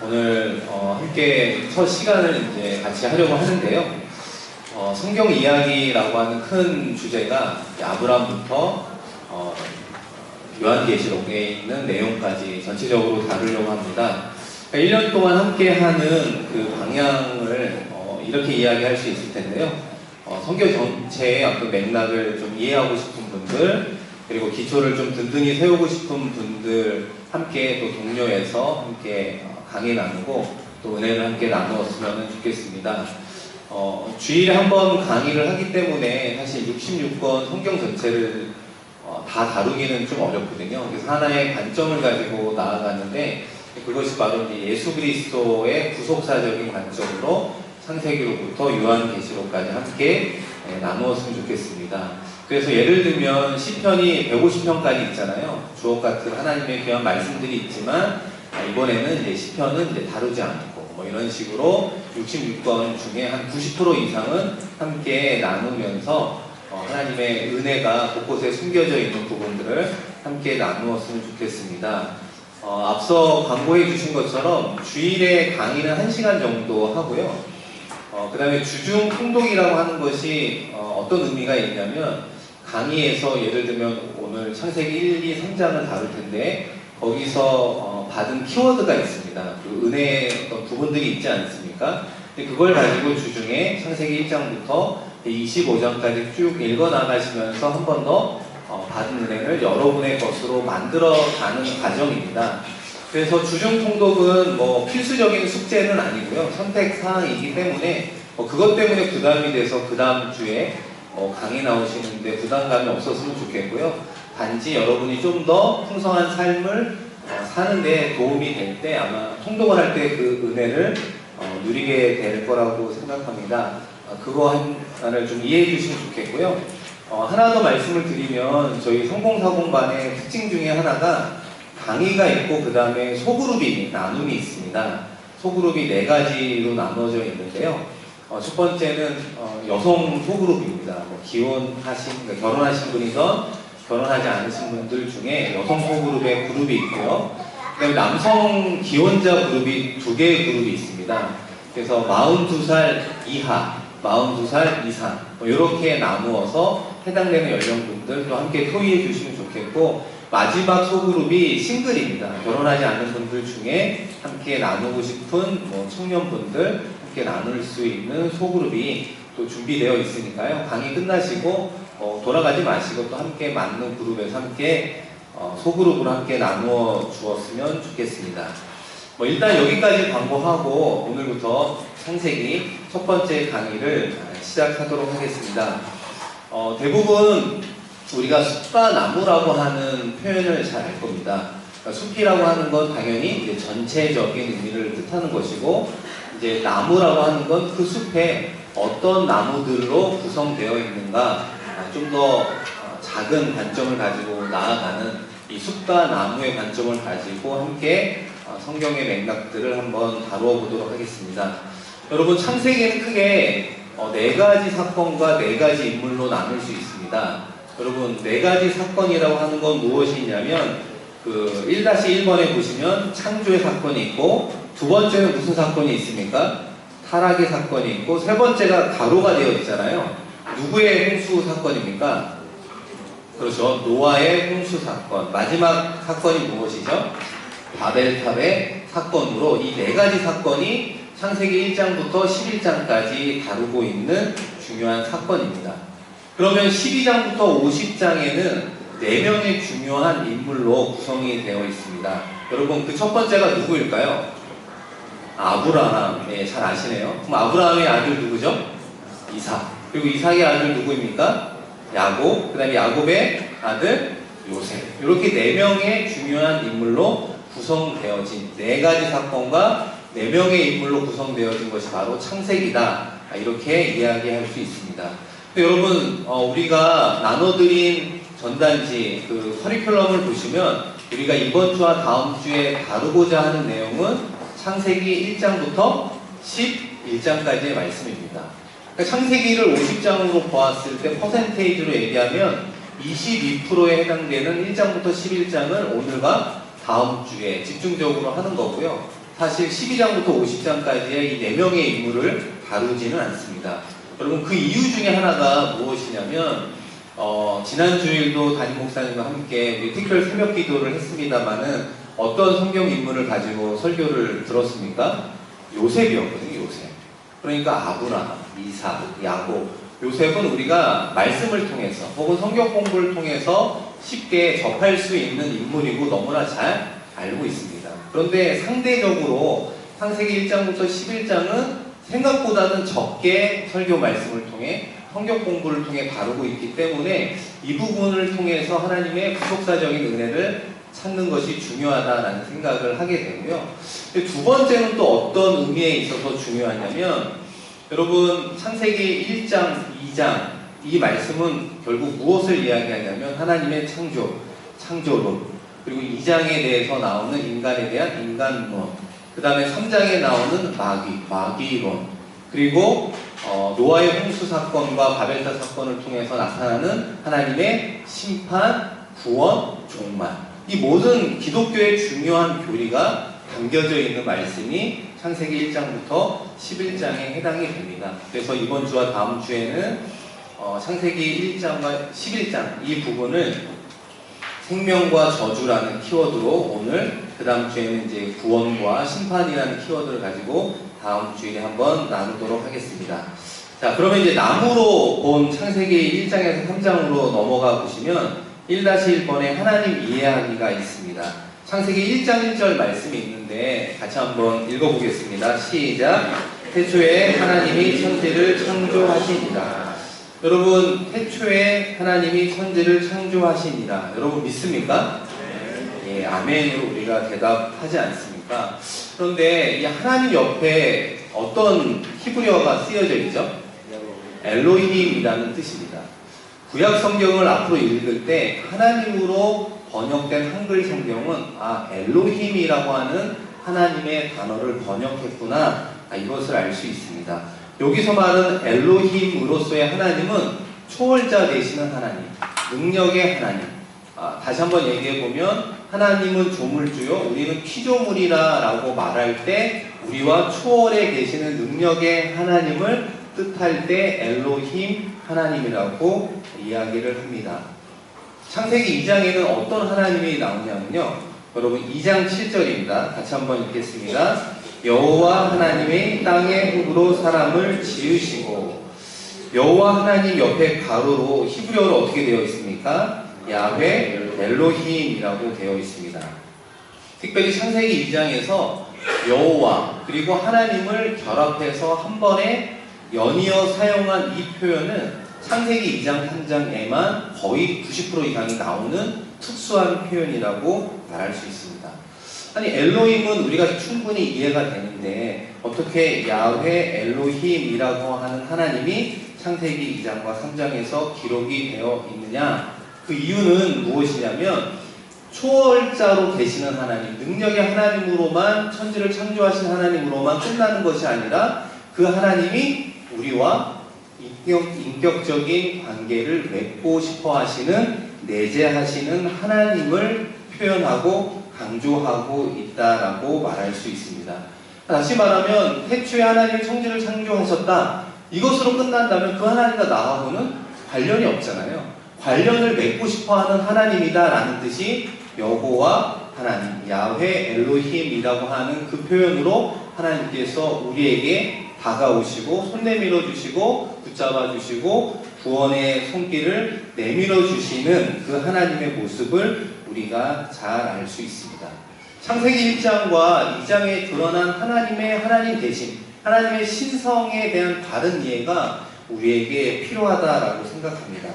오늘 함께 첫 시간을 이제 같이 하려고 하는데요. 성경 이야기라고 하는 큰 주제가 아브라함부터 요한계시록에 있는 내용까지 전체적으로 다루려고 합니다. 그러니까 1년 동안 함께 하는 그 방향을 이렇게 이야기할 수 있을 텐데요. 성경 전체의 어떤 맥락을 좀 이해하고 싶은 분들, 그리고 기초를 좀 든든히 세우고 싶은 분들 함께 또 동료해서 함께 강의 나누고 또 은혜를 함께 나누었으면 좋겠습니다. 주일에 한 번 강의를 하기 때문에 사실 66권 성경 전체를 다 다루기는 좀 어렵거든요. 그래서 하나의 관점을 가지고 나아가는데 그것이 바로 이제 예수 그리스도의 구속사적인 관점으로 창세기로부터 요한계시록까지 함께 나누었으면 좋겠습니다. 그래서 예를 들면 시편이 150편까지 있잖아요. 주옥 같은 하나님의 귀한 말씀들이 있지만 이번에는 이제 시편은 이제 다루지 않고 뭐 이런 식으로 66권 중에 한 90% 이상은 함께 나누면서 하나님의 은혜가 곳곳에 숨겨져 있는 부분들을 함께 나누었으면 좋겠습니다. 앞서 광고해 주신 것처럼 주일에 강의는 1시간 정도 하고요. 그 다음에 주중 통독이라고 하는 것이 어떤 의미가 있냐면 강의에서 예를 들면 오늘 창세기 1, 2, 3장을 다룰 텐데 거기서 받은 키워드가 있습니다. 그 은혜의 어떤 부분들이 있지 않습니까? 그걸 가지고 주중에 창세기 1장부터 25장까지 쭉 읽어 나가시면서 한 번 더 받은 은혜를 여러분의 것으로 만들어가는 과정입니다. 그래서 주중 통독은 뭐 필수적인 숙제는 아니고요. 선택사항이기 때문에 그것 때문에 부담이 돼서 그 다음 주에 강의 나오시는데 부담감이 없었으면 좋겠고요. 단지 여러분이 좀 더 풍성한 삶을 사는데 도움이 될 때 아마 통독을 할 때 그 은혜를 누리게 될 거라고 생각합니다. 그거 하나를 좀 이해해 주시면 좋겠고요. 하나 더 말씀을 드리면 저희 성공사공반의 특징 중에 하나가 강의가 있고 그 다음에 소그룹이 나눔이 있습니다. 소그룹이 4가지로 나눠져 있는데요. 첫 번째는 여성 소그룹입니다. 기혼하신, 그러니까 결혼하신 분이건 결혼하지 않으신 분들 중에 여성 소그룹의 그룹이 있고요. 그 다음에 남성 기혼자 그룹이 2개의 그룹이 있습니다. 그래서 42살 이하, 42살 이상 이렇게 나누어서 해당되는 연령분들도 함께 토의해 주시면 좋겠고, 마지막 소그룹이 싱글입니다. 결혼하지 않은 분들 중에 함께 나누고 싶은 청년분들 함께 나눌 수 있는 소그룹이 또 준비되어 있으니까요. 강의 끝나시고 돌아가지 마시고 또 함께 맞는 그룹에서 함께 소그룹으로 함께 나누어 주었으면 좋겠습니다. 일단 여기까지 광고하고 오늘부터 창세기 첫 번째 강의를 시작하도록 하겠습니다. 대부분 우리가 숲과 나무라고 하는 표현을 잘 알 겁니다. 그러니까 숲이라고 하는 건 당연히 이제 전체적인 의미를 뜻하는 것이고, 이제 나무라고 하는 건 그 숲에 어떤 나무들로 구성되어 있는가, 좀 더 작은 관점을 가지고 나아가는 이 숲과 나무의 관점을 가지고 함께 성경의 맥락들을 한번 다루어 보도록 하겠습니다. 여러분, 창세기는 크게 4가지 사건과 4가지 인물로 나눌 수 있습니다. 여러분, 4가지 사건이라고 하는 건 무엇이냐면 그 1-1번에 보시면 창조의 사건이 있고, 두 번째는 무슨 사건이 있습니까? 타락의 사건이 있고, 세 번째가 가로가 되어 있잖아요. 누구의 홍수 사건입니까? 그렇죠. 노아의 홍수 사건. 마지막 사건이 무엇이죠? 바벨탑의 사건으로 이 4가지 사건이 창세기 1장부터 11장까지 다루고 있는 중요한 사건입니다. 그러면 12장부터 50장에는 4명의 중요한 인물로 구성이 되어 있습니다. 여러분, 그 첫 번째가 누구일까요? 아브라함. 네, 잘 아시네요. 그럼 아브라함의 아들 누구죠? 이삭. 그리고 이삭의 아들 누구입니까? 야곱. 그 다음에 야곱의 아들 요셉. 이렇게 4명의 중요한 인물로 구성되어진 4가지 사건과 4명의 인물로 구성되어진 것이 바로 창세기다. 이렇게 이야기할 수 있습니다. 여러분, 우리가 나눠드린 전단지 그 커리큘럼을 보시면 우리가 이번 주와 다음 주에 다루고자 하는 내용은 창세기 1장부터 11장까지의 말씀입니다. 그러니까 창세기를 50장으로 보았을 때 퍼센테이지로 얘기하면 22%에 해당되는 1장부터 11장을 오늘과 다음 주에 집중적으로 하는 거고요. 사실 12장부터 50장까지의 이 4명의 인물을 다루지는 않습니다. 여러분, 그 이유 중에 하나가 무엇이냐면 지난 주일도 담임 목사님과 함께 우리 특별 새벽 기도를 했습니다마는 어떤 성경 인물을 가지고 설교를 들었습니까? 요셉이었거든요. 요셉. 그러니까 아브라함, 이삭, 야곱. 요셉은 우리가 말씀을 통해서 혹은 성경 공부를 통해서 쉽게 접할 수 있는 인물이고 너무나 잘 알고 있습니다. 그런데 상대적으로 창세기 1장부터 11장은 생각보다는 적게 설교 말씀을 통해 성경 공부를 통해 다루고 있기 때문에 이 부분을 통해서 하나님의 구속사적인 은혜를 찾는 것이 중요하다라는 생각을 하게 되고요. 두 번째는 또 어떤 의미에 있어서 중요하냐면 여러분, 창세기 1장, 2장 이 말씀은 결국 무엇을 이야기하냐면 하나님의 창조론, 그리고 2장에 대해서 나오는 인간에 대한 인간론, 그 다음에 3장에 나오는 마귀론, 그리고 노아의 홍수 사건과 바벨탑 사건을 통해서 나타나는 하나님의 심판, 구원, 종말. 이 모든 기독교의 중요한 교리가 담겨져 있는 말씀이 창세기 1장부터 11장에 해당이 됩니다. 그래서 이번 주와 다음 주에는 창세기 1장과 11장 이 부분을 생명과 저주라는 키워드로 오늘, 그 다음 주에는 이제 구원과 심판이라는 키워드를 가지고 다음 주일에 한번 나누도록 하겠습니다. 자, 그러면 이제 나무로 본 창세기 1장에서 3장으로 넘어가 보시면 1-1번에 하나님 이해하기가 있습니다. 창세기 1장 1절 말씀이 있는데 같이 한번 읽어보겠습니다. 시작. 태초에 하나님이 천지를 창조하시니라. 여러분, 태초에 하나님이 천지를 창조하시니라. 여러분 믿습니까? 예, 아멘으로 우리가 대답하지 않습니까? 그런데 이 하나님 옆에 어떤 히브리어가 쓰여져 있죠? 엘로힘이라는 뜻입니다. 구약 성경을 앞으로 읽을 때 하나님으로 번역된 한글 성경은 엘로힘이라고 하는 하나님의 단어를 번역했구나, 이것을 알 수 있습니다. 여기서 말하는 엘로힘으로서의 하나님은 초월자 되시는 하나님, 능력의 하나님. 다시 한번 얘기해보면 하나님은 조물주요 우리는 피조물이라 라고 말할 때 우리와 초월에 계시는 능력의 하나님을 뜻할 때 엘로힘 하나님이라고 이야기를 합니다. 창세기 2장에는 어떤 하나님이 나오냐면요, 여러분 2장 7절입니다. 같이 한번 읽겠습니다. 여호와 하나님이 땅의 흙으로 사람을 지으시고. 여호와 하나님 옆에 가로로 히브리어로 어떻게 되어 있습니까? 야훼 엘로힘이라고 되어 있습니다. 특별히 창세기 2장에서 여호와 그리고 하나님을 결합해서 한 번에 연이어 사용한 이 표현은 창세기 2장 3장에만 거의 90% 이상이 나오는 특수한 표현이라고 말할 수 있습니다. 아니, 엘로힘은 우리가 충분히 이해가 되는데 어떻게 야훼 엘로힘이라고 하는 하나님이 창세기 2장과 3장에서 기록이 되어 있느냐? 그 이유는 무엇이냐면 초월자로 계시는 하나님, 능력의 하나님으로만, 천지를 창조하신 하나님으로만 끝나는 것이 아니라 그 하나님이 우리와 인격적인 관계를 맺고 싶어 하시는, 내재하시는 하나님을 표현하고 강조하고 있다라고 말할 수 있습니다. 다시 말하면 태초에 하나님이 천지를 창조하셨다, 이것으로 끝난다면 그 하나님과 나하고는 관련이 없잖아요. 관련을 맺고 싶어하는 하나님이다 라는 뜻이 여호와 하나님, 야훼 엘로힘이라고 하는 그 표현으로 하나님께서 우리에게 다가오시고 손 내밀어 주시고 붙잡아 주시고 구원의 손길을 내밀어 주시는 그 하나님의 모습을 우리가 잘 알 수 있습니다. 창세기 1장과 2장에 드러난 하나님의 하나님 대신 하나님의 신성에 대한 다른 이해가 우리에게 필요하다라고 생각합니다.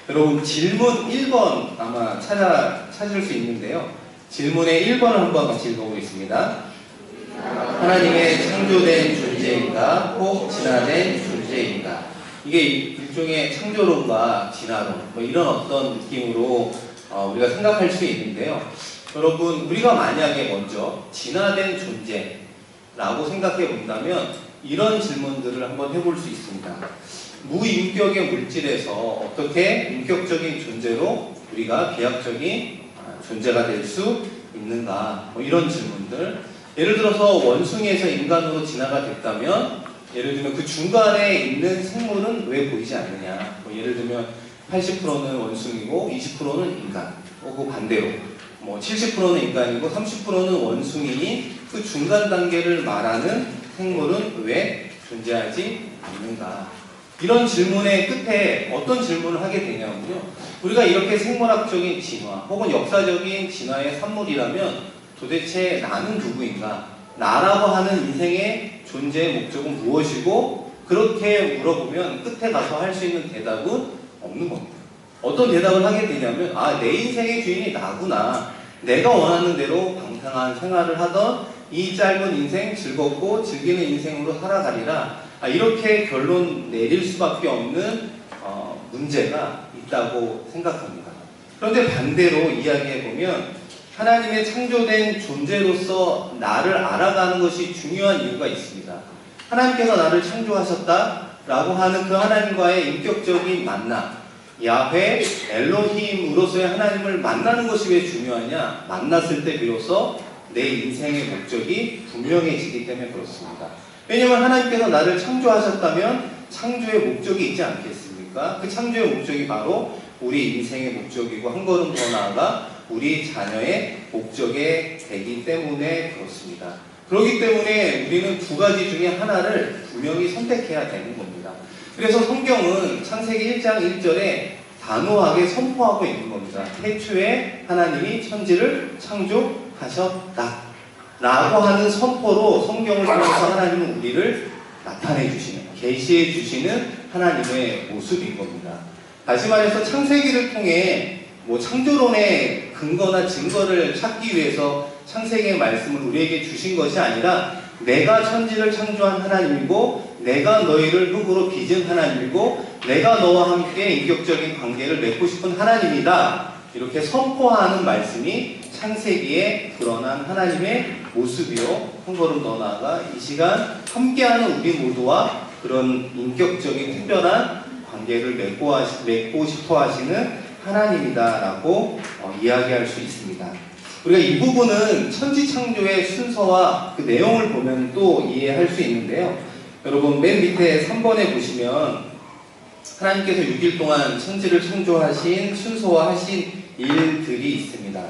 여러분, 질문 1번 아마 찾을 수 있는데요. 질문의 1번을 한번 같이 읽어보겠습니다. 하나님의 창조된 존재인가 혹 진화된 존재인가? 이게 일종의 창조론과 진화론 이런 어떤 느낌으로 우리가 생각할 수 있는데요. 여러분, 우리가 만약에 먼저 진화된 존재라고 생각해 본다면 이런 질문들을 한번 해볼 수 있습니다. 무인격의 물질에서 어떻게 인격적인 존재로 우리가 비약적인 존재가 될 수 있는가? 이런 질문들. 예를 들어서 원숭이에서 인간으로 진화가 됐다면 예를 들면 그 중간에 있는 생물은 왜 보이지 않느냐. 뭐 예를 들면 80%는 원숭이고 20%는 인간. 그 반대로 뭐 70%는 인간이고 30%는 원숭이니 그 중간 단계를 말하는 생물은 왜 존재하지 않는가. 이런 질문의 끝에 어떤 질문을 하게 되냐면요. 우리가 이렇게 생물학적인 진화 혹은 역사적인 진화의 산물이라면 도대체 나는 누구인가? 나라고 하는 인생의 존재의 목적은 무엇이고 그렇게 물어보면 끝에 가서 할 수 있는 대답은 없는 겁니다. 어떤 대답을 하게 되냐면 내 인생의 주인이 나구나. 내가 원하는 대로 방탕한 생활을 하던 이 짧은 인생 즐겁고 즐기는 인생으로 살아가리라. 이렇게 결론 내릴 수밖에 없는 문제가 있다고 생각합니다. 그런데 반대로 이야기해보면 하나님의 창조된 존재로서 나를 알아가는 것이 중요한 이유가 있습니다. 하나님께서 나를 창조하셨다라고 하는 그 하나님과의 인격적인 만남, 야훼, 엘로힘으로서의 하나님을 만나는 것이 왜 중요하냐? 만났을 때 비로소 내 인생의 목적이 분명해지기 때문에 그렇습니다. 왜냐하면 하나님께서 나를 창조하셨다면 창조의 목적이 있지 않겠습니까? 그 창조의 목적이 바로 우리 인생의 목적이고 한 걸음 더 나아가 우리 자녀의 목적에 되기 때문에 그렇습니다. 그렇기 때문에 우리는 두 가지 중에 하나를 분명히 선택해야 되는 겁니다. 그래서 성경은 창세기 1장 1절에 단호하게 선포하고 있는 겁니다. 태초에 하나님이 천지를 창조하셨다 라고 하는 선포로 성경을 통해서 하나님은 우리를 나타내 주시는, 계시해 주시는 하나님의 모습인 겁니다. 다시 말해서 창세기를 통해 창조론의 근거나 증거를 찾기 위해서 창세기의 말씀을 우리에게 주신 것이 아니라 내가 천지를 창조한 하나님이고 내가 너희를 흙으로 빚은 하나님이고 내가 너와 함께 인격적인 관계를 맺고 싶은 하나님이다. 이렇게 선포하는 말씀이 창세기에 드러난 하나님의 모습이요. 한 걸음 더 나아가 이 시간 함께하는 우리 모두와 그런 인격적인 특별한 관계를 맺고 싶어 하시는 하나님이다라고 이야기할 수 있습니다. 우리가 이 부분은 천지창조의 순서와 그 내용을 보면 또 이해할 수 있는데요. 여러분 맨 밑에 3번에 보시면 하나님께서 6일 동안 천지를 창조하신 순서와 하신 일들이 있습니다.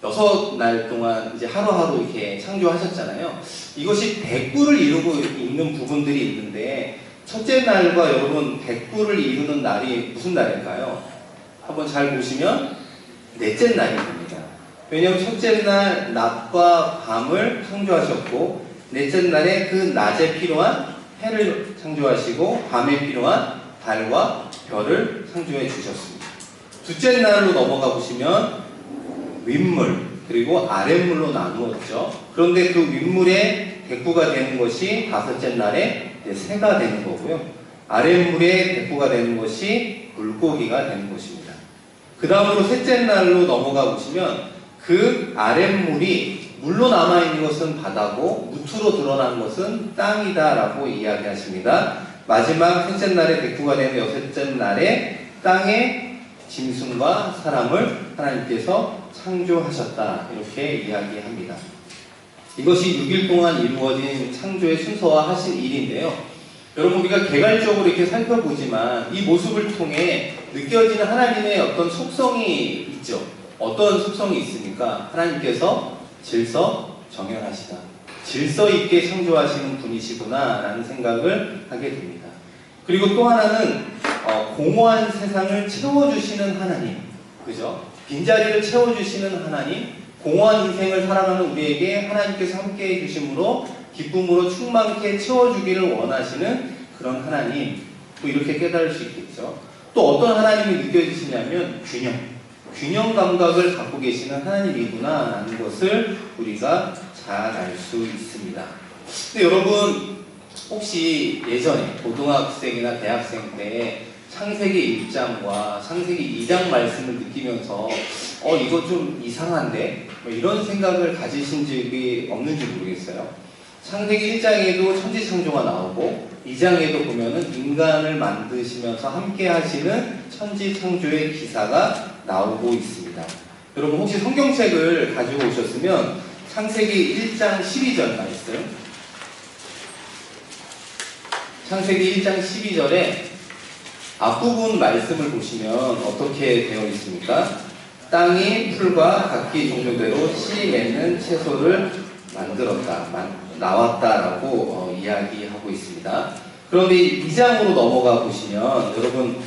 6날 동안 이제 하루하루 이렇게 창조하셨잖아요. 이것이 100구를 이루고 있는 부분들이 있는데 첫째 날과 여러분 100구를 이루는 날이 무슨 날일까요? 한번 잘 보시면 넷째 날이 됩니다. 왜냐하면 첫째 날 낮과 밤을 창조하셨고 넷째 날에 그 낮에 필요한 해를 창조하시고 밤에 필요한 달과 별을 창조해 주셨습니다. 둘째 날로 넘어가 보시면 윗물 그리고 아랫물로 나누었죠. 그런데 그 윗물의 백구가 되는 것이 다섯째 날에 새가 되는 거고요. 아랫물의 백구가 되는 것이 물고기가 되는 것입니다. 그 다음으로 셋째 날로 넘어가 보시면 그 아랫물이 물로 남아있는 것은 바다고 무트로 드러난 것은 땅이다 라고 이야기하십니다. 마지막 셋째 날에 백구가 되는 여섯째 날에 땅에 짐승과 사람을 하나님께서 창조하셨다 이렇게 이야기합니다. 이것이 6일 동안 이루어진 창조의 순서와 하신 일인데요. 여러분 우리가 개괄적으로 이렇게 살펴보지만 이 모습을 통해 느껴지는 하나님의 어떤 속성이 있죠. 어떤 속성이 있습니까? 하나님께서 질서 정연하시다. 질서 있게 창조하시는 분이시구나 라는 생각을 하게 됩니다. 그리고 또 하나는 공허한 세상을 채워주시는 하나님, 그죠? 빈자리를 채워주시는 하나님, 공허한 인생을 살아가는 우리에게 하나님께서 함께해 주심으로 기쁨으로 충만케 채워주기를 원하시는 그런 하나님, 또 이렇게 깨달을 수 있겠죠. 또 어떤 하나님이 느껴지시냐면 균형 감각을 갖고 계시는 하나님이구나 라는 것을 우리가 잘 알 수 있습니다. 근데 여러분 혹시 예전에 고등학생이나 대학생 때 창세기 1장과 창세기 2장 말씀을 느끼면서 이거 좀 이상한데? 이런 생각을 가지신 적이 없는지 모르겠어요. 창세기 1장에도 천지창조가 나오고 2장에도 보면은 인간을 만드시면서 함께 하시는 천지창조의 기사가 나오고 있습니다. 여러분 혹시 성경책을 가지고 오셨으면 창세기 1장 12절 말씀. 창세기 1장 12절에 앞부분 말씀을 보시면 어떻게 되어 있습니까? 땅이 풀과 각기 종류대로 씨 맺는 채소를 만들었다, 나왔다라고 이야기하고 있습니다. 그런데 2장으로 넘어가 보시면 여러분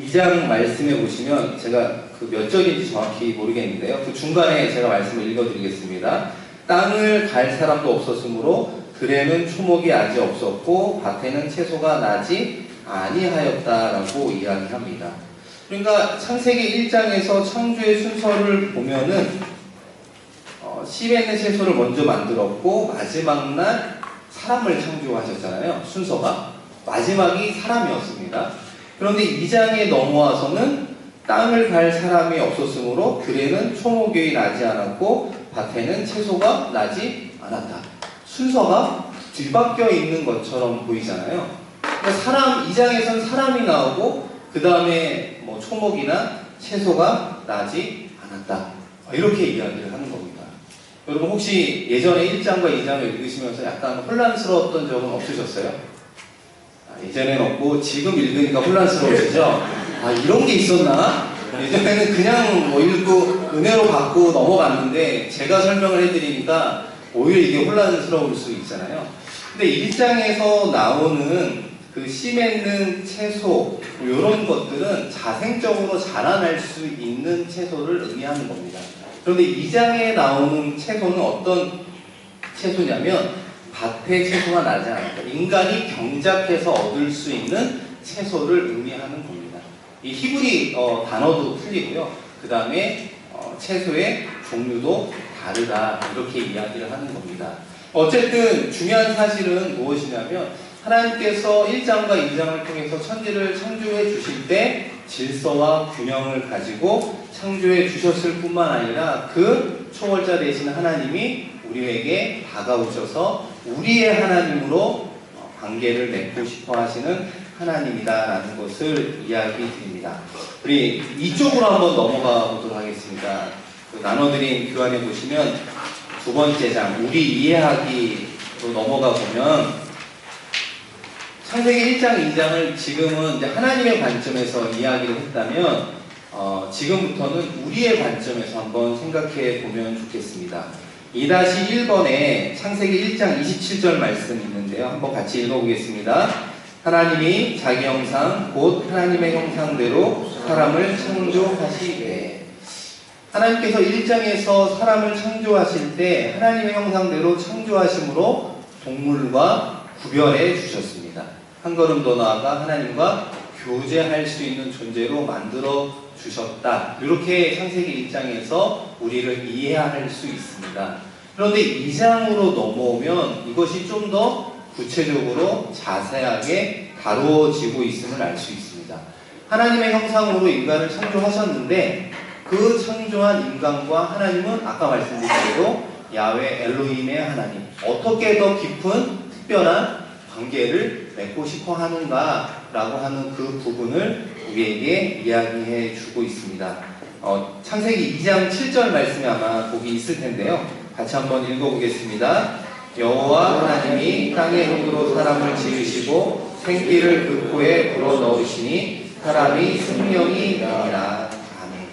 2장 말씀에 보시면 제가 그 몇 절인지 정확히 모르겠는데요. 그 중간에 제가 말씀을 읽어드리겠습니다. 땅을 갈 사람도 없었으므로 들에는 초목이 아직 없었고 밭에는 채소가 나지 아니하였다라고 이야기합니다. 그러니까 창세기 1장에서 창조의 순서를 보면은 씨 맺는 채소를 먼저 만들었고 마지막 날 사람을 창조하셨잖아요. 순서가 마지막이 사람이었습니다. 그런데 2장에 넘어와서는 땅을 갈 사람이 없었으므로 들에는 초목이 나지 않았고 밭에는 채소가 나지 않았다. 순서가 뒤바뀌어 있는 것처럼 보이잖아요. 그러니까 2장에서는 사람이 나오고 그 다음에 뭐 초목이나 채소가 나지 않았다. 이렇게 이야기를 하는 겁니다. 여러분 혹시 예전에 1장과 2장을 읽으시면서 약간 혼란스러웠던 적은 없으셨어요? 예전에는 없고 지금 읽으니까 혼란스러우시죠? 이런 게 있었나? 예전에는 그냥 뭐 읽고 은혜로 받고 넘어갔는데 제가 설명을 해드리니까 오히려 이게 혼란스러울 수 있잖아요. 근데 1장에서 나오는 그 씨 맺는 채소 이런 것들은 자생적으로 자라날 수 있는 채소를 의미하는 겁니다. 그런데 2장에 나오는 채소는 어떤 채소냐면 밭에 채소가 나지 않았다. 인간이 경작해서 얻을 수 있는 채소를 의미하는 겁니다. 이 히브리 단어도 틀리고요. 그 다음에 채소의 종류도 다르다. 이렇게 이야기를 하는 겁니다. 어쨌든 중요한 사실은 무엇이냐면 하나님께서 1장과 2장을 통해서 천지를 창조해 주실 때 질서와 균형을 가지고 창조해 주셨을 뿐만 아니라 그 초월자 되신 하나님이 우리에게 다가오셔서 우리의 하나님으로 관계를 맺고 싶어 하시는 하나님이다라는 것을 이야기 드립니다. 우리 이쪽으로 한번 넘어가 보도록 하겠습니다. 그 나눠드린 교환에 보시면 두 번째 장, 우리 이해하기로 넘어가 보면 창세기 1장, 2장을 지금은 이제 하나님의 관점에서 이야기를 했다면 지금부터는 우리의 관점에서 한번 생각해 보면 좋겠습니다. 2-1번에 창세기 1장 27절 말씀이 있는데요. 한번 같이 읽어보겠습니다. 하나님이 자기 형상 곧 하나님의 형상대로 사람을 창조하시되 하나님께서 1장에서 사람을 창조하실 때 하나님의 형상대로 창조하심으로 동물과 구별해 주셨습니다. 한 걸음 더 나아가 하나님과 교제할 수 있는 존재로 만들어 주셨다. 이렇게 창세기 1장에서 우리를 이해할 수 있습니다. 그런데 2장으로 넘어오면 이것이 좀 더 구체적으로 자세하게 다루어지고 있음을 알 수 있습니다. 하나님의 형상으로 인간을 창조하셨는데 그 창조한 인간과 하나님은 아까 말씀드린 대로 야훼 엘로힘의 하나님, 어떻게 더 깊은 특별한 관계를 맺고 싶어 하는가라고 하는 그 부분을 우리에게 이야기해 주고 있습니다. 창세기 2장 7절 말씀이 아마 거기 있을 텐데요. 같이 한번 읽어보겠습니다. 여호와 하나님이 땅의 흙으로 사람을 지으시고 생기를 그 코에 불어넣으시니 사람이 생명이 되니라. 아멘.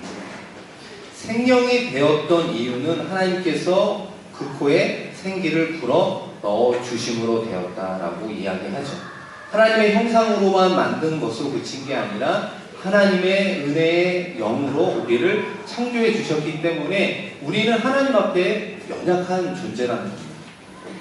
생명이 되었던 이유는 하나님께서 그 코에 생기를 불어 넣어 주심으로 되었다라고 이야기하죠. 하나님의 형상으로만 만든 것으로 그친 게 아니라 하나님의 은혜의 영으로 우리를 창조해 주셨기 때문에 우리는 하나님 앞에 연약한 존재라는 겁니다.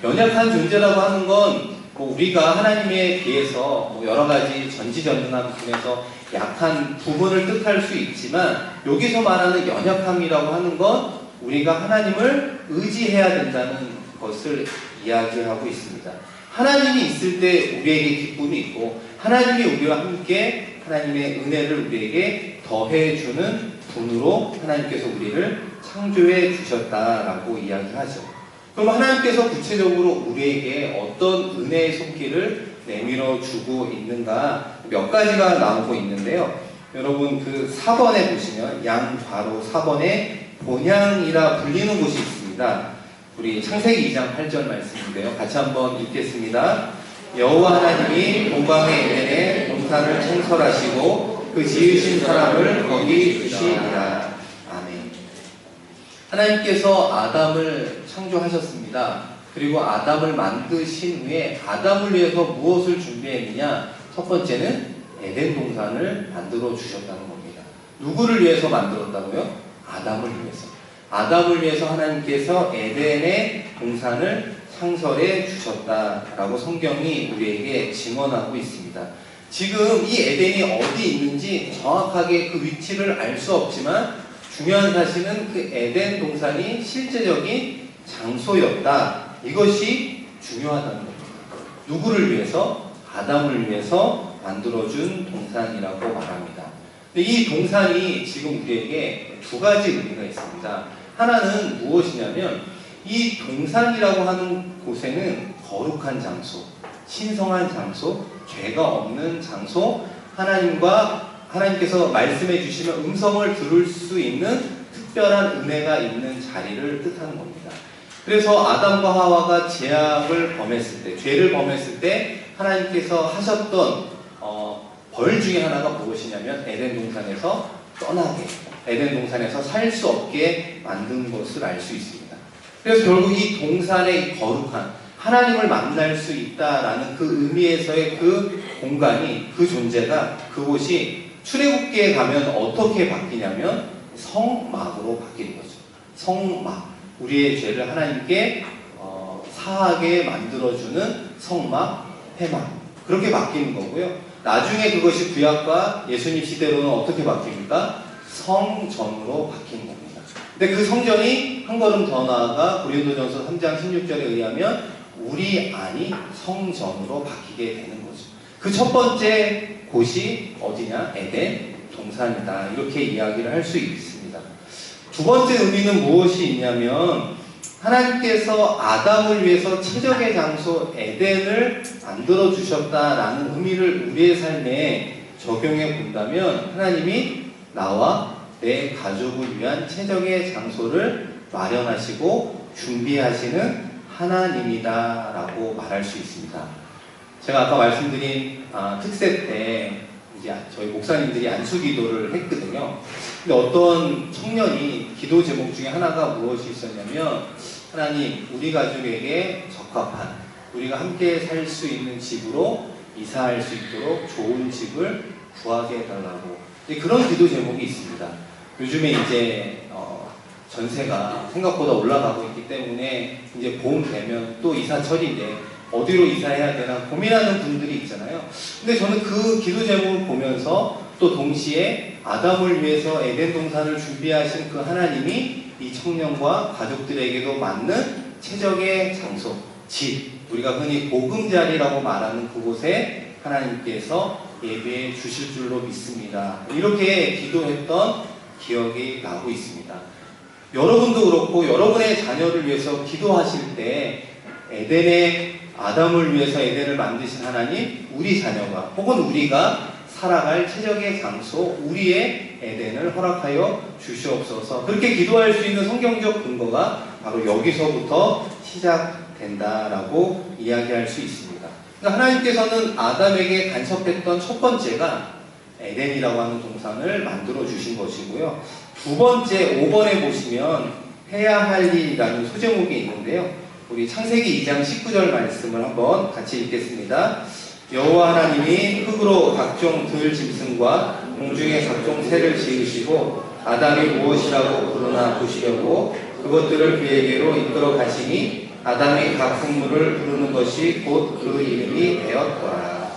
연약한 존재라고 하는 건 우리가 하나님에 비해서 여러 가지 전지전능한 부분에서 약한 부분을 뜻할 수 있지만 여기서 말하는 연약함이라고 하는 건 우리가 하나님을 의지해야 된다는 것을 이야기하고 있습니다. 하나님이 있을 때 우리에게 기쁨이 있고 하나님이 우리와 함께 하나님의 은혜를 우리에게 더해주는 분으로 하나님께서 우리를 창조해 주셨다라고 이야기하죠. 그럼 하나님께서 구체적으로 우리에게 어떤 은혜의 손길을 내밀어 주고 있는가 몇 가지가 나오고 있는데요. 여러분 그 4번에 보시면 양괄호 4번에 본향이라 불리는 곳이 있습니다. 우리 창세기 2장 8절 말씀인데요. 같이 한번 읽겠습니다. 여호와 하나님이 동방의 에덴에 동산을 청설하시고 그 지으신 사람을 거기 두시니라. 아멘. 하나님께서 아담을 창조하셨습니다. 그리고 아담을 만드신 후에 아담을 위해서 무엇을 준비했느냐? 첫 번째는 에덴 동산을 만들어 주셨다는 겁니다. 누구를 위해서 만들었다고요? 아담을 위해서. 아담을 위해서 하나님께서 에덴의 동산을 창설해 주셨다라고 성경이 우리에게 증언하고 있습니다. 지금 이 에덴이 어디 있는지 정확하게 그 위치를 알 수 없지만 중요한 사실은 그 에덴 동산이 실제적인 장소였다. 이것이 중요하다는 겁니다. 누구를 위해서? 아담을 위해서 만들어준 동산이라고 말합니다. 근데 이 동산이 지금 우리에게 두 가지 의미가 있습니다. 하나는 무엇이냐면 이 동산이라고 하는 곳에는 거룩한 장소, 신성한 장소, 죄가 없는 장소, 하나님께서 말씀해 주시면 음성을 들을 수 있는 특별한 은혜가 있는 자리를 뜻하는 겁니다. 그래서 아담과 하와가 죄악을 범했을 때, 죄를 범했을 때 하나님께서 하셨던 벌 중에 하나가 무엇이냐면 에덴 동산에서 떠나게, 에덴 동산에서 살 수 없게 만든 것을 알 수 있습니다. 그래서 결국 이 동산의 거룩한 하나님을 만날 수 있다라는 그 의미에서의 그 공간이, 그 존재가, 그곳이 출애굽기에 가면 어떻게 바뀌냐면 성막으로 바뀌는 거죠. 성막. 우리의 죄를 하나님께 사하게 만들어주는 성막, 회막. 그렇게 바뀌는 거고요. 나중에 그것이 구약과 예수님 시대로는 어떻게 바뀝니까? 성전으로 바뀌는 겁니다. 근데 그 성전이 한 걸음 더 나아가 고린도전서 3장 16절에 의하면 우리 안이 성전으로 바뀌게 되는 거죠. 그 첫 번째 곳이 어디냐? 에덴 동산이다. 이렇게 이야기를 할 수 있습니다. 두 번째 의미는 무엇이 있냐면 하나님께서 아담을 위해서 최적의 장소 에덴을 만들어 주셨다라는 의미를 우리의 삶에 적용해 본다면 하나님이 나와 내 가족을 위한 최적의 장소를 마련하시고 준비하시는 하나님이다라고 말할 수 있습니다. 제가 아까 말씀드린 특세 때 이제 저희 목사님들이 안수기도를 했거든요. 근데 어떤 청년이 기도 제목 중에 하나가 무엇이 있었냐면 하나님, 우리 가족에게 적합한, 우리가 함께 살 수 있는 집으로 이사할 수 있도록 좋은 집을 구하게 해달라고. 그런 기도 제목이 있습니다. 요즘에 이제 전세가 생각보다 올라가고 있기 때문에 이제 봄 되면 또 이사철인데 어디로 이사해야 되나 고민하는 분들이 있잖아요. 근데 저는 그 기도 제목을 보면서 또 동시에 아담을 위해서 에덴 동산을 준비하신 그 하나님이 이 청년과 가족들에게도 맞는 최적의 장소, 집, 우리가 흔히 보금자리라고 말하는 그곳에 하나님께서 예배해 주실 줄로 믿습니다. 이렇게 기도했던 기억이 나고 있습니다. 여러분도 그렇고 여러분의 자녀를 위해서 기도하실 때 에덴의 아담을 위해서 에덴을 만드신 하나님, 우리 자녀가 혹은 우리가 살아갈 최적의 장소, 우리의 에덴을 허락하여 주시옵소서. 그렇게 기도할 수 있는 성경적 근거가 바로 여기서부터 시작된다라고 이야기할 수 있습니다. 그러니까 하나님께서는 아담에게 간섭했던 첫 번째가 에덴이라고 하는 동산을 만들어 주신 것이고요. 두 번째 5번에 보시면 해야 할 일이라는 소제목이 있는데요. 우리 창세기 2장 19절 말씀을 한번 같이 읽겠습니다. 여호와 하나님이 흙으로 각종 들 짐승과 공중의 각종 새를 지으시고 아담이 무엇이라고 부르나 보시려고 그것들을 그에게로 이끌어 가시니 아담이 각 생물을 부르는 것이 곧 그 이름이 되었더라.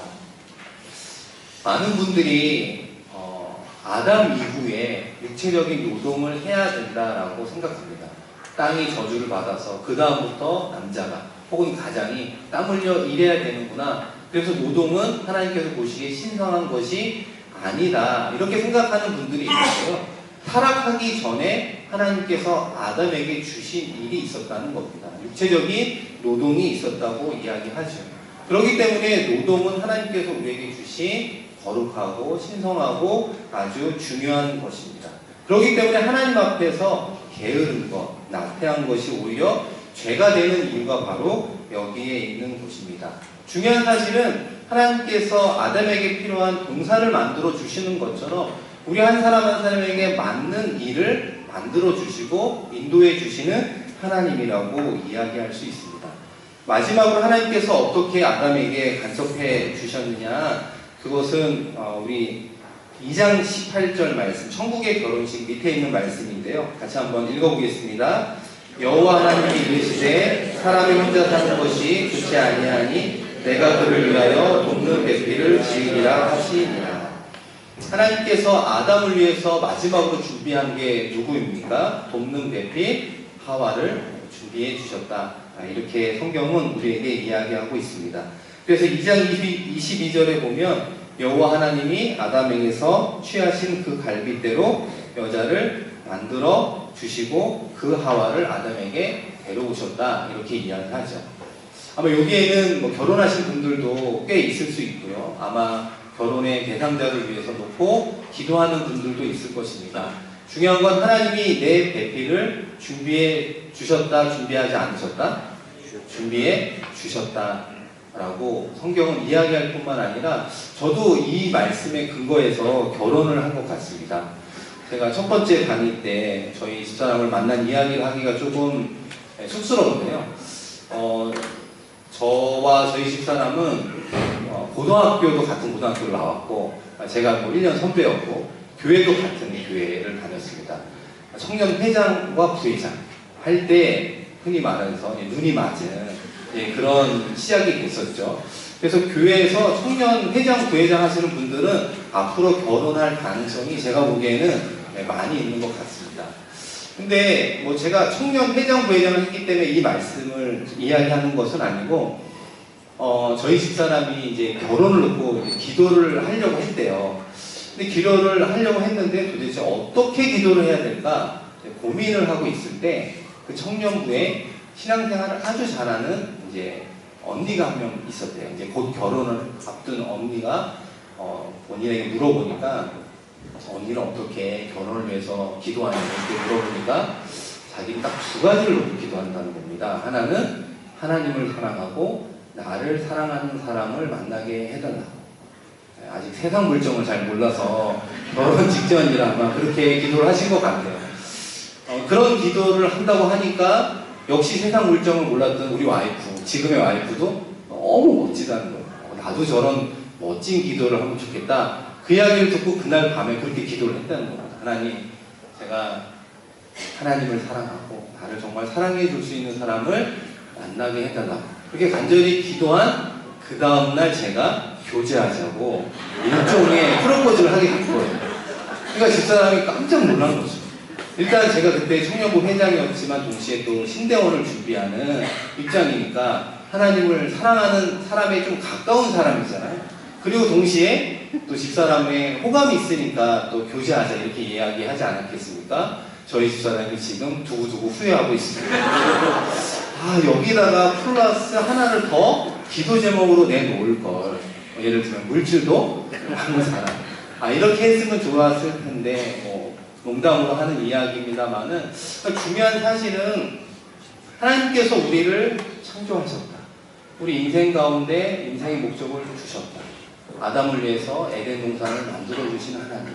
많은 분들이 아담 이후에 육체적인 노동을 해야 된다라고 생각합니다. 땅이 저주를 받아서 그 다음부터 남자가 혹은 가장이 땀 흘려 일해야 되는구나. 그래서 노동은 하나님께서 보시기에 신성한 것이 아니다. 이렇게 생각하는 분들이 있어요. 타락하기 전에 하나님께서 아담에게 주신 일이 있었다는 겁니다. 육체적인 노동이 있었다고 이야기하죠. 그렇기 때문에 노동은 하나님께서 우리에게 주신 거룩하고 신성하고 아주 중요한 것입니다. 그렇기 때문에 하나님 앞에서 게으른 것, 나태한 것이 오히려 죄가 되는 이유가 바로 여기에 있는 것입니다. 중요한 사실은 하나님께서 아담에게 필요한 동산을 만들어 주시는 것처럼 우리 한 사람 한 사람에게 맞는 일을 만들어 주시고 인도해 주시는 하나님이라고 이야기할 수 있습니다. 마지막으로 하나님께서 어떻게 아담에게 간섭해 주셨느냐, 그것은 우리 2장 18절 말씀, 천국의 결혼식 밑에 있는 말씀인데요. 같이 한번 읽어보겠습니다. 여호와 하나님이 이르시되 사람이 혼자 사는 것이 좋지 아니하니 내가 그를 위하여 돕는 배필을 지으리라 하시니라. 하나님께서 아담을 위해서 마지막으로 준비한 게 누구입니까? 돕는 배필 하와를 준비해 주셨다. 이렇게 성경은 우리에게 이야기하고 있습니다. 그래서 2장 22절에 보면 여호와 하나님이 아담에게서 취하신 그 갈빗대로 여자를 만들어 주시고 그 하와를 아담에게 데려오셨다. 이렇게 이야기하죠. 아마 여기에는 결혼하신 분들도 꽤 있을 수 있고요. 아마 결혼의 대상자를 위해서 놓고 기도하는 분들도 있을 것입니다. 중요한 건 하나님이 내 배필을 준비해 주셨다, 준비하지 않으셨다? 준비해 주셨다 라고 성경은 이야기할 뿐만 아니라 저도 이 말씀에 근거해서 결혼을 한 것 같습니다. 제가 첫 번째 강의 때 저희 집사람을 만난 이야기를 하기가 조금 쑥스러운데요. 저와 저희 집사람은 고등학교도 같은 고등학교를 나왔고 제가 1년 선배였고 교회도 같은 교회를 다녔습니다. 청년 회장과 부회장 할 때 흔히 말해서 눈이 맞은 그런 시작이 됐었죠. 그래서 교회에서 청년 회장, 부회장 하시는 분들은 앞으로 결혼할 가능성이 제가 보기에는 많이 있는 것 같습니다. 근데 제가 청년 회장, 부회장을 했기 때문에 이 말씀을 이야기하는 것은 아니고 저희 집사람이 이제 결혼을 놓고 이제 기도를 하려고 했대요. 근데 기도를 하려고 했는데 도대체 어떻게 기도를 해야 될까 고민을 하고 있을 때 그 청년부에 신앙생활을 아주 잘하는 이제 언니가 한 명 있었대요. 이제 곧 결혼을 앞둔 언니가 본인에게 물어보니까 언니는 어떻게 결혼을 위해서 기도하는지 물어보니까 자기는 딱 두 가지를 놓고 기도한다는 겁니다. 하나는 하나님을 사랑하고 나를 사랑하는 사람을 만나게 해달라고. 아직 세상 물정을 잘 몰라서 결혼 직전이라 아마 그렇게 기도를 하신 것 같아요. 그런 기도를 한다고 하니까 역시 세상 물정을 몰랐던 우리 와이프, 지금의 와이프도 너무 멋지다는 거예요. 나도 저런 멋진 기도를 하면 좋겠다. 그 이야기를 듣고 그날 밤에 그렇게 기도를 했다는 겁니다. 하나님, 제가 하나님을 사랑하고 나를 정말 사랑해 줄 수 있는 사람을 만나게 해달라. 그렇게 간절히 기도한 그 다음날 제가 교제하자고 일종의 프로포즈를 하게 된 거예요. 그러니까 집사람이 깜짝 놀란 거죠. 일단 제가 그때 청년부 회장이었지만 동시에 또 신대원을 준비하는 입장이니까 하나님을 사랑하는 사람에 좀 가까운 사람이잖아요. 그리고 동시에 또 집사람의 호감이 있으니까 또 교제하자 이렇게 이야기하지 않았겠습니까? 저희 집사람이 지금 두고두고 후회하고 있습니다. 여기다가 플러스 하나를 더 기도 제목으로 내놓을 걸. 예를 들면 물질도 많은 사람. 이렇게 했으면 좋았을 텐데 농담으로 하는 이야기입니다만은 중요한 사실은 하나님께서 우리를 창조하셨다. 우리 인생 가운데 인생의 목적을 주셨다. 아담을 위해서 에덴 동산을 만들어 주신 하나님.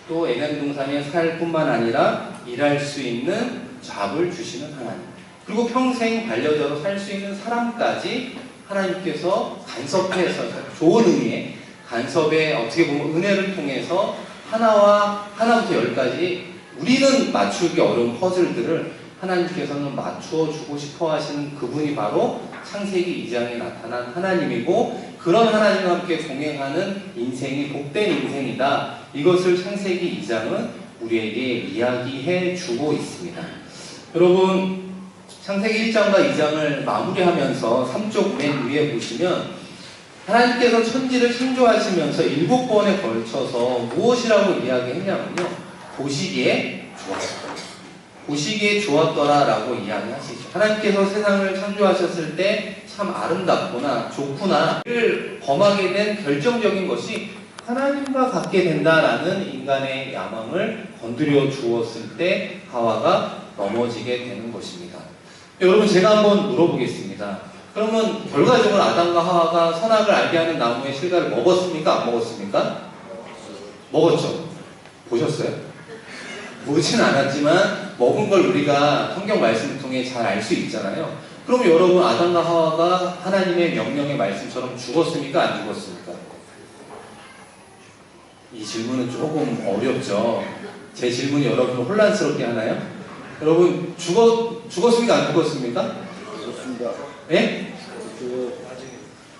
또 에덴 동산에 살 뿐만 아니라 일할 수 있는 잡을 주시는 하나님. 그리고 평생 반려자로 살 수 있는 사람까지 하나님께서 간섭해서 좋은 의미의 간섭의 어떻게 보면 은혜를 통해서 하나부터 열까지 우리는 맞추기 어려운 퍼즐들을 하나님께서는 맞추어 주고 싶어 하시는 그분이 바로 창세기 2장에 나타난 하나님이고 그런 하나님과 함께 동행하는 인생이 복된 인생이다. 이것을 창세기 2장은 우리에게 이야기해 주고 있습니다. 여러분 창세기 1장과 2장을 마무리하면서 3쪽 맨 위에 보시면 하나님께서 천지를 창조하시면서 7번에 걸쳐서 무엇이라고 이야기했냐면요. 보시기에 좋았더라. 보시기에 좋았더라 라고 이야기하시죠. 하나님께서 세상을 창조하셨을 때 참 아름답구나 좋구나 를 범하게 된 결정적인 것이 하나님과 같게 된다라는 인간의 야망을 건드려 주었을 때 하와가 넘어지게 되는 것입니다. 여러분, 제가 한번 물어보겠습니다. 그러면 결과적으로 아담과 하와가 선악을 알게 하는 나무의 실과를 먹었습니까? 안 먹었습니까? 먹었죠. 보셨어요? 보진 않았지만 먹은 걸 우리가 성경 말씀을 통해 잘 알 수 있잖아요. 그럼 여러분, 아담과 하와가 하나님의 명령의 말씀처럼 죽었습니까? 안 죽었습니까? 이 질문은 조금 어렵죠. 제 질문이 여러분을 혼란스럽게 하나요? 여러분, 죽었습니까? 안 죽었습니까? 죽었습니다. 예?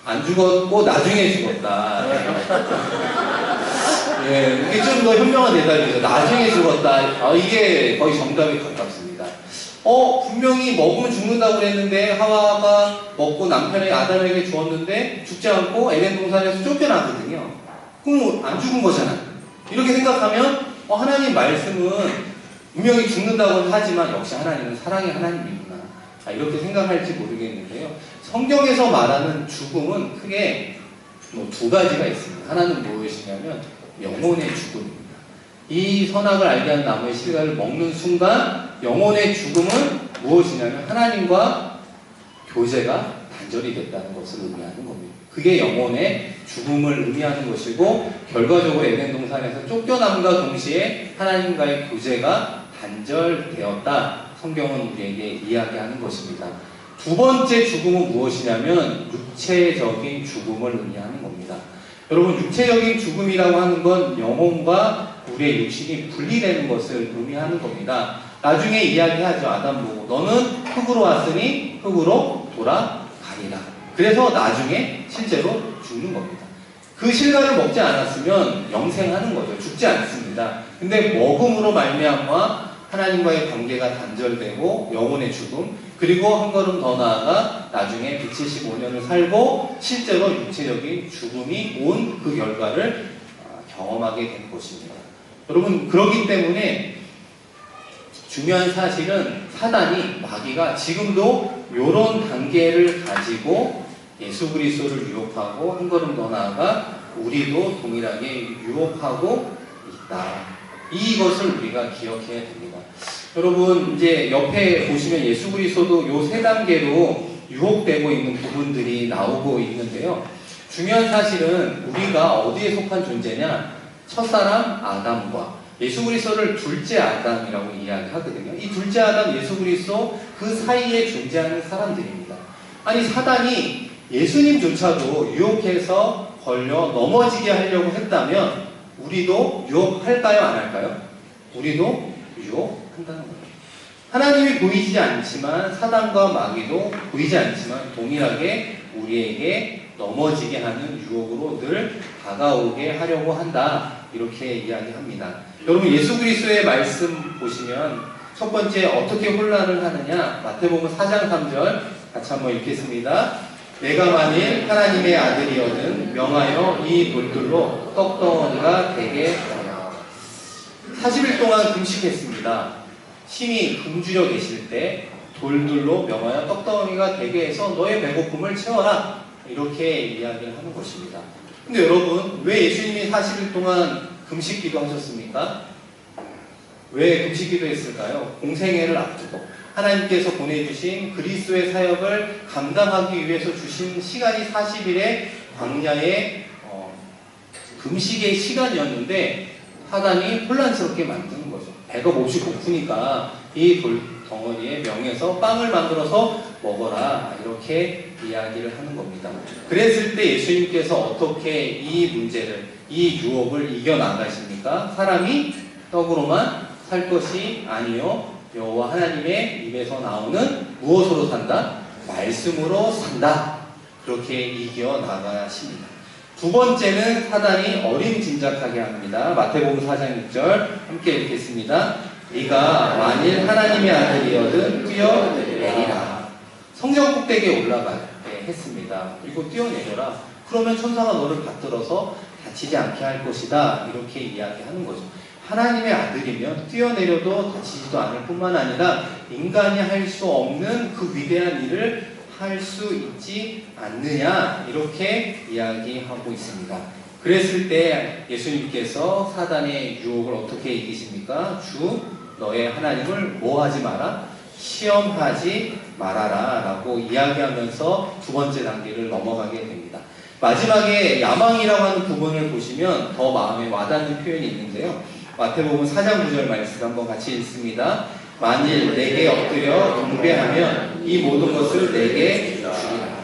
안 죽었고 나중에 죽었다. 예, 이게 좀 더 현명한 대답이죠. 나중에 죽었다. 이게 거의 정답에 가깝습니다. 분명히 먹으면 죽는다고 그랬는데 하와가 먹고 남편의 아담에게 주었는데 죽지 않고 에덴 동산에서 쫓겨나거든요. 그럼 안 죽은 거잖아. 이렇게 생각하면 하나님 말씀은 분명히 죽는다고 하지만 역시 하나님은 사랑의 하나님이구나. 이렇게 생각할지 모르겠는데요. 성경에서 말하는 죽음은 크게 두 가지가 있습니다. 하나는 무엇이냐면 영혼의 죽음입니다. 이 선악을 알게 하는 나무의 실과를 먹는 순간 영혼의 죽음은 무엇이냐면 하나님과 교제가 단절이 됐다는 것을 의미하는 겁니다. 그게 영혼의 죽음을 의미하는 것이고, 결과적으로 에덴 동산에서 쫓겨남과 동시에 하나님과의 교제가 단절되었다. 성경은 우리에게 이야기하는 것입니다. 두 번째 죽음은 무엇이냐면 육체적인 죽음을 의미하는 겁니다. 여러분, 육체적인 죽음이라고 하는 건 영혼과 우리의 육신이 분리되는 것을 의미하는 겁니다. 나중에 이야기하죠. 아담 보고 너는 흙으로 왔으니 흙으로 돌아가리라. 그래서 나중에 실제로 죽는 겁니다. 그 실과를 먹지 않았으면 영생하는 거죠. 죽지 않습니다. 근데 먹음으로 말미암아 하나님과의 관계가 단절되고 영혼의 죽음, 그리고 한 걸음 더 나아가 나중에 175년을 살고 실제로 육체적인 죽음이 온 그 결과를 경험하게 된 것입니다. 여러분, 그렇기 때문에 중요한 사실은 사단이, 마귀가 지금도 이런 단계를 가지고 예수 그리스도를 유혹하고 한 걸음 더 나아가 우리도 동일하게 유혹하고 있다. 이것을 우리가 기억해야 됩니다. 여러분, 이제 옆에 보시면 예수 그리스도도 요 세 단계로 유혹되고 있는 부분들이 나오고 있는데요. 중요한 사실은 우리가 어디에 속한 존재냐? 첫사람 아담과 예수 그리스도를 둘째 아담이라고 이야기하거든요. 이 둘째 아담 예수 그리스도 그 사이에 존재하는 사람들입니다. 아니, 사단이 예수님조차도 유혹해서 걸려 넘어지게 하려고 했다면 우리도 유혹할까요? 안 할까요? 우리도 유혹한다는 거예요. 하나님이 보이지 않지만, 사단과 마귀도 보이지 않지만 동일하게 우리에게 넘어지게 하는 유혹으로 늘 다가오게 하려고 한다. 이렇게 이야기합니다. 여러분, 예수 그리스도의 말씀 보시면 첫 번째 어떻게 혼란을 하느냐? 마태복음 4장 3절 같이 한번 읽겠습니다. 내가 만일 하나님의 아들이거든 명하여 이 돌들로 떡덩어리가 되게 하라. 40일 동안 금식했습니다. 신이 굶주려 계실 때 돌들로 명하여 떡덩어리가 되게 해서 너의 배고픔을 채워라. 이렇게 이야기를 하는 것입니다. 근데 여러분, 왜 예수님이 40일 동안 금식기도 하셨습니까? 왜 금식기도 했을까요? 공생애를 앞두고 하나님께서 보내주신 그리스도의 사역을 감당하기 위해서 주신 시간이 40일의 광야의 금식의 시간이었는데 사단이 혼란스럽게 만드는 거죠. 배가 몹시 고프니까 이 돌덩어리에 명해서 빵을 만들어서 먹어라. 이렇게 이야기를 하는 겁니다. 그랬을 때 예수님께서 어떻게 이 문제를, 이 유혹을 이겨나가십니까? 사람이 떡으로만 살 것이 아니요 여호와 하나님의 입에서 나오는 무엇으로 산다? 말씀으로 산다. 그렇게 이겨나가십니다. 두 번째는 사단이 어림짐작하게 합니다. 마태복음 4장 6절 함께 읽겠습니다. 네가 만일 하나님의 아들이거든 뛰어내리라. 성전 꼭대기에 올라가게 했습니다. 그리고 뛰어내려라. 그러면 천사가 너를 받들어서 다치지 않게 할 것이다. 이렇게 이야기하는 거죠. 하나님의 아들이면 뛰어내려도 다치지도 않을 뿐만 아니라 인간이 할 수 없는 그 위대한 일을 할 수 있지 않느냐, 이렇게 이야기하고 있습니다. 그랬을 때 예수님께서 사단의 유혹을 어떻게 이기십니까? 주 너의 하나님을 뭐 하지 마라? 시험하지 말아라 라고 이야기하면서 두 번째 단계를 넘어가게 됩니다. 마지막에 야망이라고 하는 부분을 보시면 더 마음에 와닿는 표현이 있는데요. 마태복음 4장 9절 말씀 한번 같이 읽습니다. 만일 내게 엎드려 경배하면 이 모든 것을 내게 주리라.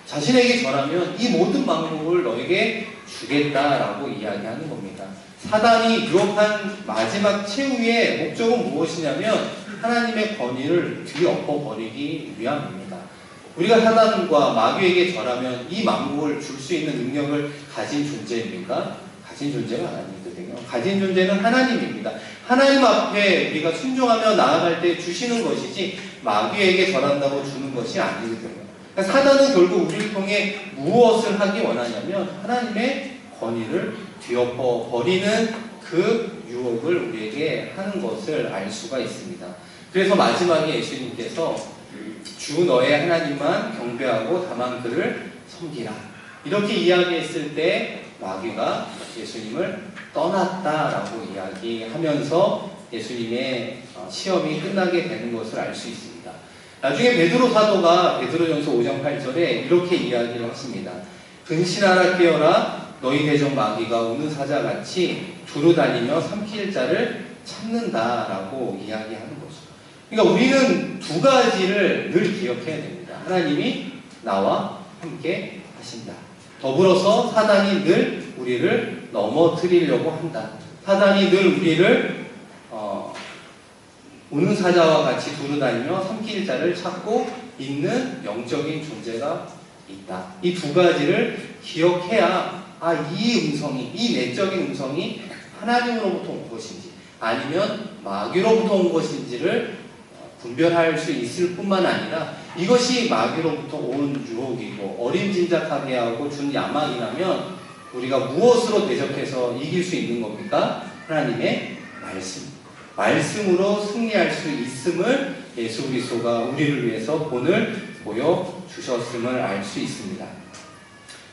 자신에게 전하면 이 모든 만국을 너에게 주겠다라고 이야기하는 겁니다. 사단이 유혹한 마지막 최후의 목적은 무엇이냐면 하나님의 권위를 뒤엎어 버리기 위함입니다. 우리가 사단과 마귀에게 절하면 이 만국을 줄 수 있는 능력을 가진 존재입니까? 가진 존재가 아니거든요. 가진 존재는 하나님입니다. 하나님 앞에 우리가 순종하며 나아갈 때 주시는 것이지 마귀에게 절한다고 주는 것이 아니거든요. 그러니까 사단은 결국 우리를 통해 무엇을 하기 원하냐면 하나님의 권위를 뒤엎어 버리는 그 유혹을 우리에게 하는 것을 알 수가 있습니다. 그래서 마지막에 예수님께서 주 너의 하나님만 경배하고 다만 그를 섬기라 이렇게 이야기했을 때 마귀가 예수님을 떠났다라고 이야기하면서 예수님의 시험이 끝나게 되는 것을 알 수 있습니다. 나중에 베드로 사도가 베드로전서 5장 8절에 이렇게 이야기를 하십니다. 근신하라 깨어라 너희 대적 마귀가 우는 사자같이 두루다니며 삼킬 자를 찾는다라고 이야기하는 거죠. 그러니까 우리는 두 가지를 늘 기억해야 됩니다. 하나님이 나와 함께 하신다. 더불어서 사단이 늘 우리를 넘어뜨리려고 한다. 사단이 늘 우리를 우는 사자와 같이 두루다니며 삼킬 자를 찾고 있는 영적인 존재가 있다. 이 두 가지를 기억해야 이 음성이, 이 내적인 음성이 하나님으로부터 온 것인지 아니면 마귀로부터 온 것인지를 분별할 수 있을 뿐만 아니라 이것이 마귀로부터 온 유혹이고 어림짐작하게 하고 준 야망이라면 우리가 무엇으로 대적해서 이길 수 있는 겁니까? 하나님의 말씀으로 승리할 수 있음을 예수 그리스도가 우리를 위해서 본을 보여주셨음을 알 수 있습니다.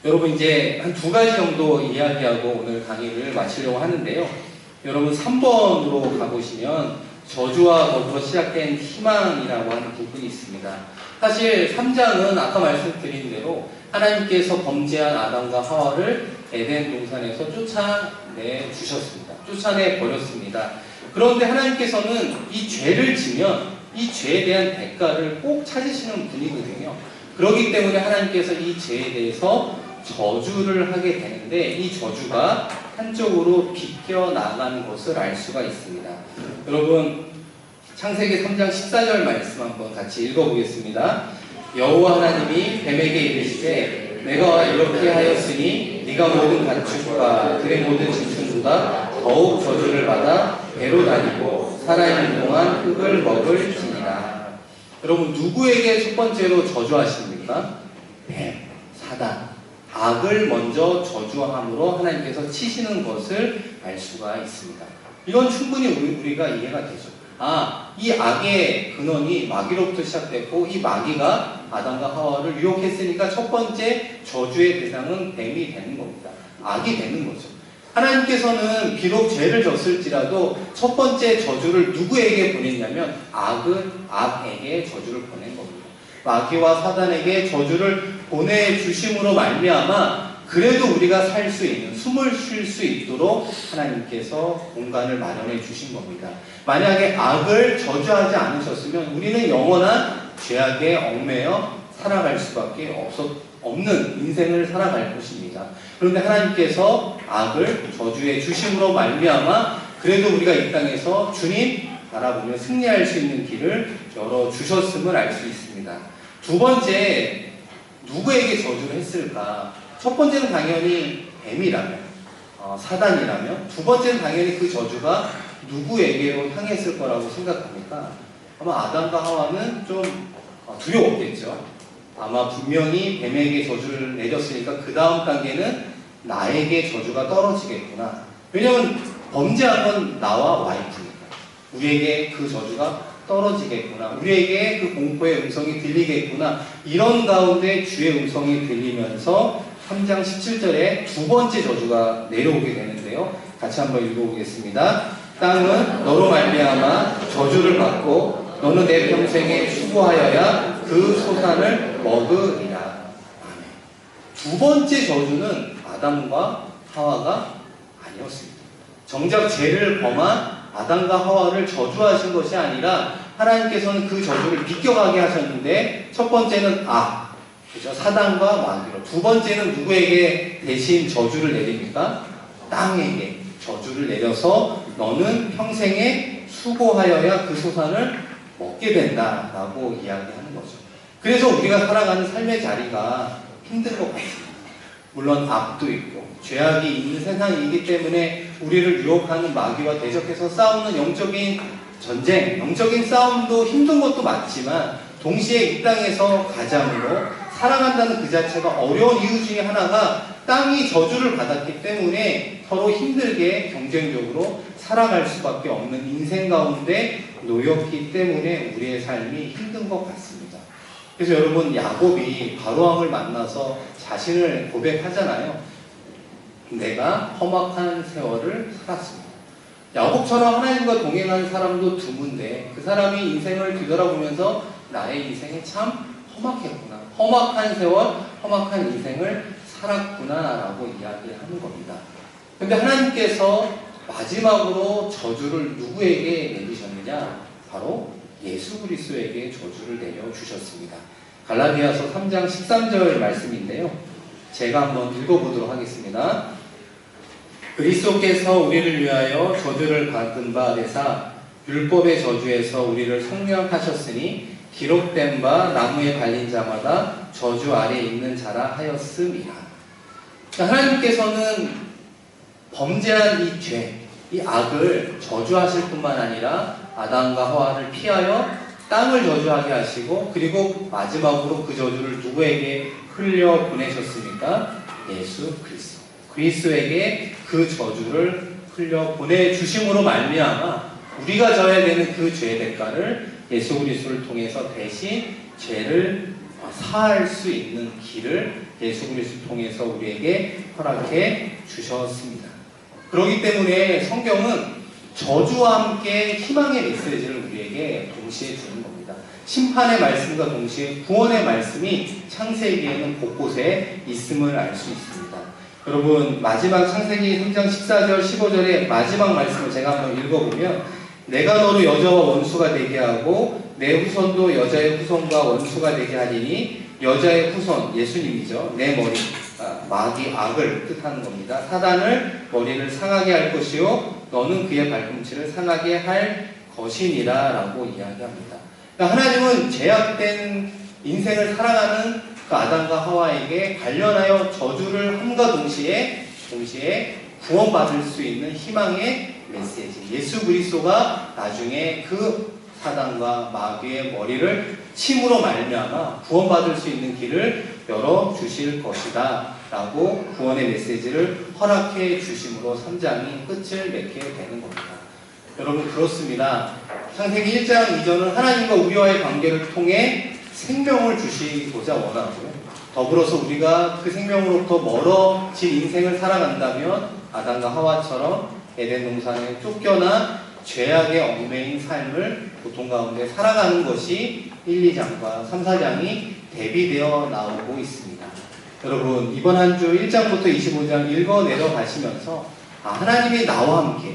여러분 이제 한 두 가지 정도 이야기하고 오늘 강의를 마치려고 하는데요. 여러분 3번으로 가보시면 저주와 더불어 시작된 희망이라고 하는 부분이 있습니다. 사실 3장은 아까 말씀드린 대로 하나님께서 범죄한 아담과 하와를 에덴 동산에서 쫓아내 주셨습니다. 쫓아내 버렸습니다. 그런데 하나님께서는 이 죄를 지면 이 죄에 대한 대가를 꼭 찾으시는 분이거든요. 그렇기 때문에 하나님께서 이 죄에 대해서 저주를 하게 되는데 이 저주가 한쪽으로 비껴나가는 것을 알 수가 있습니다. 여러분 창세기 3장 14절 말씀 한번 같이 읽어보겠습니다. 여호와 하나님이 뱀에게 이르시되 내가 이렇게 하였으니 네가 모든 가축과 들의 모든 짐승보다 더욱 저주를 받아 배로 다니고 살아있는 동안 흙을 먹을지니라. 여러분 누구에게 첫 번째로 저주하십니까? 뱀, 사단. 악을 먼저 저주함으로 하나님께서 치시는 것을 알 수가 있습니다. 이건 충분히 우리가 이해가 되죠. 이 악의 근원이 마귀로부터 시작됐고 이 마귀가 아담과 하와를 유혹했으니까 첫 번째 저주의 대상은 뱀이 되는 겁니다. 악이 되는 거죠. 하나님께서는 비록 죄를 졌을지라도 첫 번째 저주를 누구에게 보냈냐면 악에게 저주를 보낸 겁니다. 마귀와 사단에게 저주를 보내주심으로 말미암아 그래도 우리가 살 수 있는, 숨을 쉴 수 있도록 하나님께서 공간을 마련해 주신 겁니다. 만약에 악을 저주하지 않으셨으면 우리는 영원한 죄악에 얽매여 살아갈 수밖에 없는 인생을 살아갈 것입니다. 그런데 하나님께서 악을 저주해 주심으로 말미암아 그래도 우리가 이 땅에서 주님 바라보며 승리할 수 있는 길을 열어주셨음을 알 수 있습니다. 두 번째, 누구에게 저주를 했을까? 첫 번째는 당연히 뱀이라면, 사단이라면, 두 번째는 당연히 그 저주가 누구에게로 향했을 거라고 생각합니까? 아마 아담과 하와는 좀 두려웠겠죠. 아마 분명히 뱀에게 저주를 내렸으니까 그 다음 단계는 나에게 저주가 떨어지겠구나. 왜냐하면 범죄한 건 나와 와이프니까. 우리에게 그 저주가 떨어지겠구나. 우리에게 그 공포의 음성이 들리겠구나. 이런 가운데 주의 음성이 들리면서 3장 17절에 두 번째 저주가 내려오게 되는데요. 같이 한번 읽어보겠습니다. 땅은 너로 말미암아 저주를 받고 너는 내 평생에 수고하여야 그 소산을 먹으리라. 두 번째 저주는 아담과 하와가 아니었습니다. 정작 죄를 범한 아담과 하와를 저주하신 것이 아니라 하나님께서는 그 저주를 비껴가게 하셨는데 첫 번째는 그죠? 사단과 마귀로. 두 번째는 누구에게 대신 저주를 내립니까? 땅에게 저주를 내려서 너는 평생에 수고하여야 그 소산을 먹게 된다라고 이야기하는 거죠. 그래서 우리가 살아가는 삶의 자리가 힘든 것 같습니다. 물론 악도 있고 죄악이 있는 세상이기 때문에 우리를 유혹하는 마귀와 대적해서 싸우는 영적인 전쟁, 영적인 싸움도 힘든 것도 맞지만 동시에 이 땅에서 가장으로 살아간다는 그 자체가 어려운 이유 중에 하나가 땅이 저주를 받았기 때문에 서로 힘들게 경쟁적으로 살아갈 수밖에 없는 인생 가운데 놓였기 때문에 우리의 삶이 힘든 것 같습니다. 그래서 여러분, 야곱이 바로왕을 만나서 자신을 고백하잖아요. 내가 험악한 세월을 살았습니다. 야곱처럼 하나님과 동행한 사람도 드문데 그 사람이 인생을 뒤돌아보면서 나의 인생이 참 험악했구나. 험악한 세월, 험악한 인생을 살았구나라고 이야기하는 겁니다. 근데 하나님께서 마지막으로 저주를 누구에게 내리셨느냐? 바로 예수 그리스도에게 저주를 내려주셨습니다. 갈라디아서 3장 13절 말씀인데요. 제가 한번 읽어보도록 하겠습니다. 그리스도께서 우리를 위하여 저주를 받은 바 되사 율법의 저주에서 우리를 속량하셨으니 기록된 바 나무에 발린 자마다 저주 아래 있는 자라 하였음이라. 하나님께서는 범죄한 이 죄, 이 악을 저주하실 뿐만 아니라 아담과 하와를 피하여 땅을 저주하게 하시고 그리고 마지막으로 그 저주를 누구에게 흘려 보내셨습니까? 예수 그리스도. 그리스도에게 그 저주를 흘려 보내주심으로 말미암아 우리가 져야 되는 그 죄의 대가를 예수 그리스도를 통해서 대신 죄를 사할 수 있는 길을 예수 그리스도를 통해서 우리에게 허락해 주셨습니다. 그렇기 때문에 성경은 저주와 함께 희망의 메시지를 우리에게 동시에 주는 겁니다. 심판의 말씀과 동시에 구원의 말씀이 창세기에는 곳곳에 있음을 알 수 있습니다. 여러분, 마지막 창세기 3장 14절 15절의 마지막 말씀을 제가 한번 읽어보면 내가 너로 여자와 원수가 되게 하고 내 후손도 여자의 후손과 원수가 되게 하리니 여자의 후손, 예수님이죠. 내 머리, 마귀 악을 뜻하는 겁니다. 사단을 머리를 상하게 할 것이요 너는 그의 발꿈치를 상하게 할 것이니라 라고 이야기합니다. 그러니까 하나님은 죄악된 인생을 살아가는 그 아담과 하와에게 관련하여 저주를 함과 동시에 구원받을 수 있는 희망의 메시지, 예수 그리스도가 나중에 그 사단과 마귀의 머리를 침으로 말미암아 구원받을 수 있는 길을 열어주실 것이다 라고 구원의 메시지를 허락해 주심으로 3장이 끝을 맺게 되는 겁니다. 여러분, 그렇습니다. 창세기 1장 이전은 하나님과 우리와의 관계를 통해 생명을 주시고자 원하고요. 더불어서 우리가 그 생명으로부터 멀어진 인생을 살아간다면 아담과 하와처럼 에덴 동산에 쫓겨나 죄악의 얽매인 삶을 고통 가운데 살아가는 것이 1, 2장과 3, 4장이 대비되어 나오고 있습니다. 여러분, 이번 한 주 1장부터 25장 읽어 내려가시면서 하나님이 나와 함께